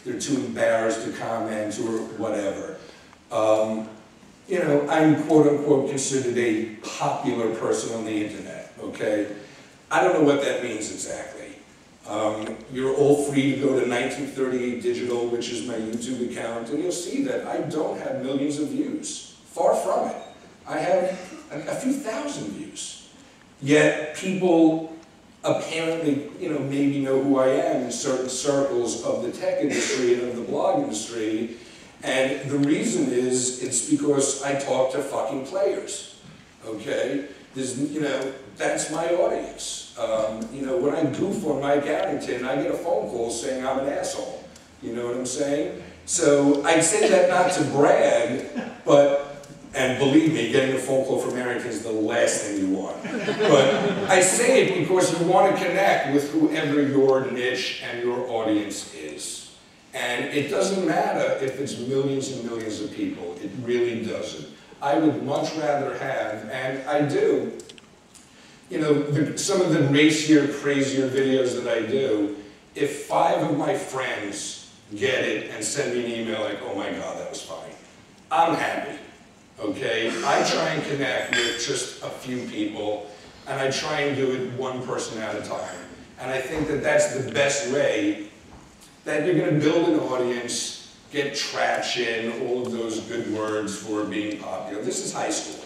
they're too embarrassed to comment or whatever. You know, I'm quote-unquote considered a popular person on the internet, okay? I don't know what that means exactly. You're all free to go to 1938 Digital, which is my YouTube account, and you'll see that I don't have millions of views. Far from it. I have a few thousand views. Yet people apparently, you know, maybe know who I am in certain circles of the tech industry and of the blog industry. And the reason is, it's because I talk to fucking players, okay? You know, that's my audience. You know, when I goof on Mike Arrington, I get a phone call saying I'm an asshole. You know what I'm saying? So I say that not to brag, but, and believe me, getting a phone call from Arrington is the last thing you want. But I say it because you want to connect with whoever your niche and your audience is. And it doesn't matter if it's millions and millions of people. It really doesn't. I would much rather have, and I do, you know, some of the racier, crazier videos that I do, if 5 of my friends get it and send me an email like, oh my God, that was funny, I'm happy, okay? I try and connect with just a few people, and I try and do it one person at a time. And I think that that's the best way that you're going to build an audience, get traction, all of those good words for being popular. This is high school,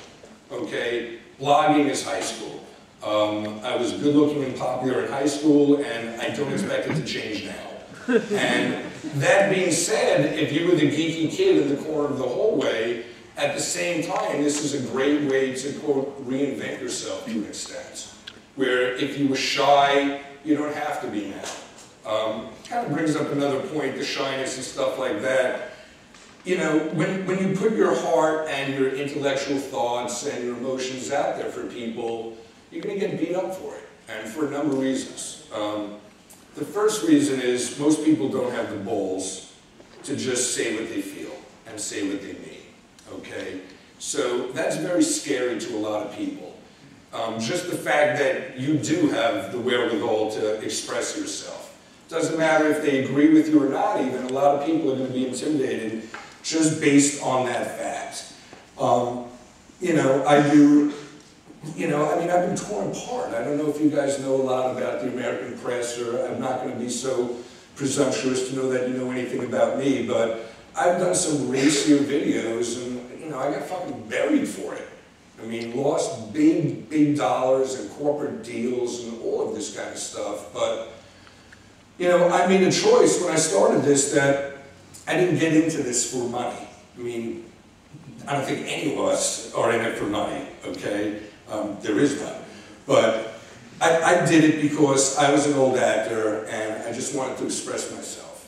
okay? Blogging is high school. I was good looking and popular in high school, and I don't expect it to change now. And that being said, if you were the geeky kid in the corner of the hallway, at the same time, this is a great way to, quote, reinvent yourself to an extent. Where if you were shy, you don't have to be now. Kind of brings up another point, the shyness and stuff like that. You know, when you put your heart and your intellectual thoughts and your emotions out there for people, you're going to get beat up for it, and for a number of reasons. The first reason is most people don't have the balls to just say what they feel and say what they mean, okay? So that's very scary to a lot of people. Just the fact that you do have the wherewithal to express yourself. Doesn't matter if they agree with you or not even, a lot of people are going to be intimidated just based on that fact. You know, I do, you know, I mean, I've been torn apart. I don't know if you guys know a lot about the American press, or I'm not going to be so presumptuous to know that you know anything about me, but I've done some racier videos, and, you know, I got fucking buried for it. I mean, lost big, big dollars and corporate deals and all of this kind of stuff, but you know, I made a choice when I started this that I didn't get into this for money. I mean, I don't think any of us are in it for money, okay? There is none. But I did it because I was an old actor and I just wanted to express myself.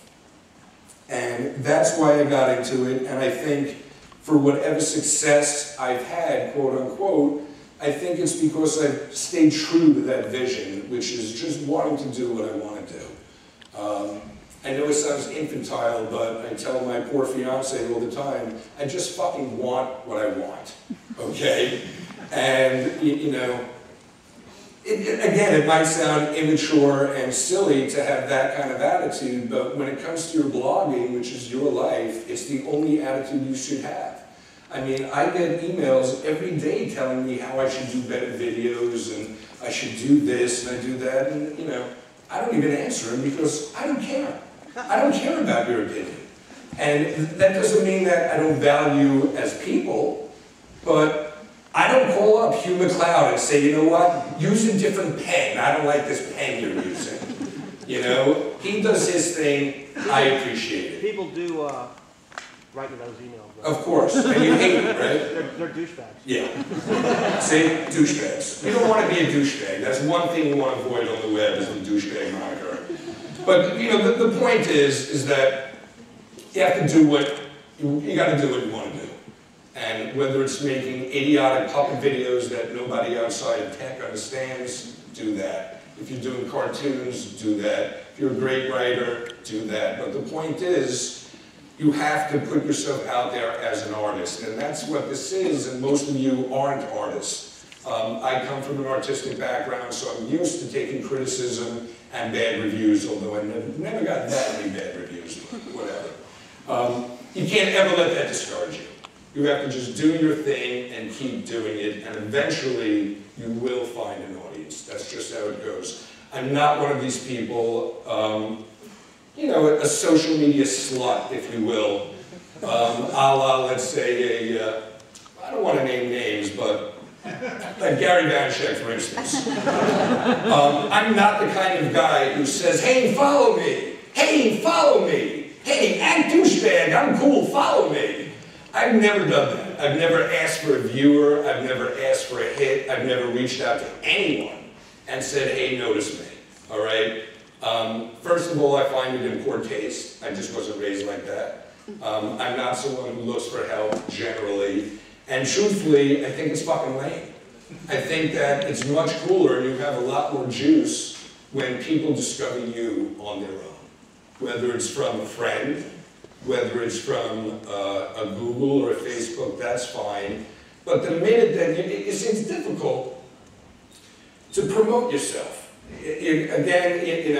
And that's why I got into it, and I think for whatever success I've had, quote unquote, I think it's because I've stayed true to that vision, which is just wanting to do what I want to do. I know it sounds infantile, but I tell my poor fiance all the time, I just fucking want what I want, okay? And, you know, again, it might sound immature and silly to have that kind of attitude, but when it comes to your blogging, which is your life, it's the only attitude you should have. I mean, I get emails every day telling me how I should do better videos, and I should do this, and I do that, and, you know, I don't even answer them because I don't care. I don't care about your opinion. And that doesn't mean that I don't value as people, but I don't call up Hugh McLeod and say, you know what, use a different pen. I don't like this pen you're using. You know, he does his thing. I appreciate it. People do write you those emails. Of course, and you hate it, right? They're douchebags. Yeah. See, douchebags. You don't want to be a douchebag. That's one thing you want to avoid on the web, is the douchebag moniker. But you know, the point is that you have to do what you got to do what you want to do, and whether it's making idiotic puppet videos that nobody outside of tech understands, do that. If you're doing cartoons, do that. If you're a great writer, do that. But the point is, you have to put yourself out there as an artist, and that's what this is, and most of you aren't artists. I come from an artistic background, so I'm used to taking criticism and bad reviews, although I never got that many bad reviews. views, but whatever. You can't ever let that discourage you. You have to just do your thing and keep doing it, and eventually you will find an audience. That's just how it goes. I'm not one of these people, you know, a social media slut, if you will, a la, let's say, I don't want to name names, but like Gary Vaynerchuk, for instance. I'm not the kind of guy who says, hey, follow me. Hey, follow me. Hey, act douchebag, I'm cool, follow me. I've never done that. I've never asked for a viewer. I've never asked for a hit. I've never reached out to anyone and said, hey, notice me, all right? First of all, I find it in poor taste. I just wasn't raised like that. I'm not someone who looks for help, generally. And truthfully, I think it's fucking lame. I think that it's much cooler and you have a lot more juice when people discover you on their own. Whether it's from a friend, whether it's from a Google or a Facebook, that's fine. But the minute that it's difficult to promote yourself. Again, you know,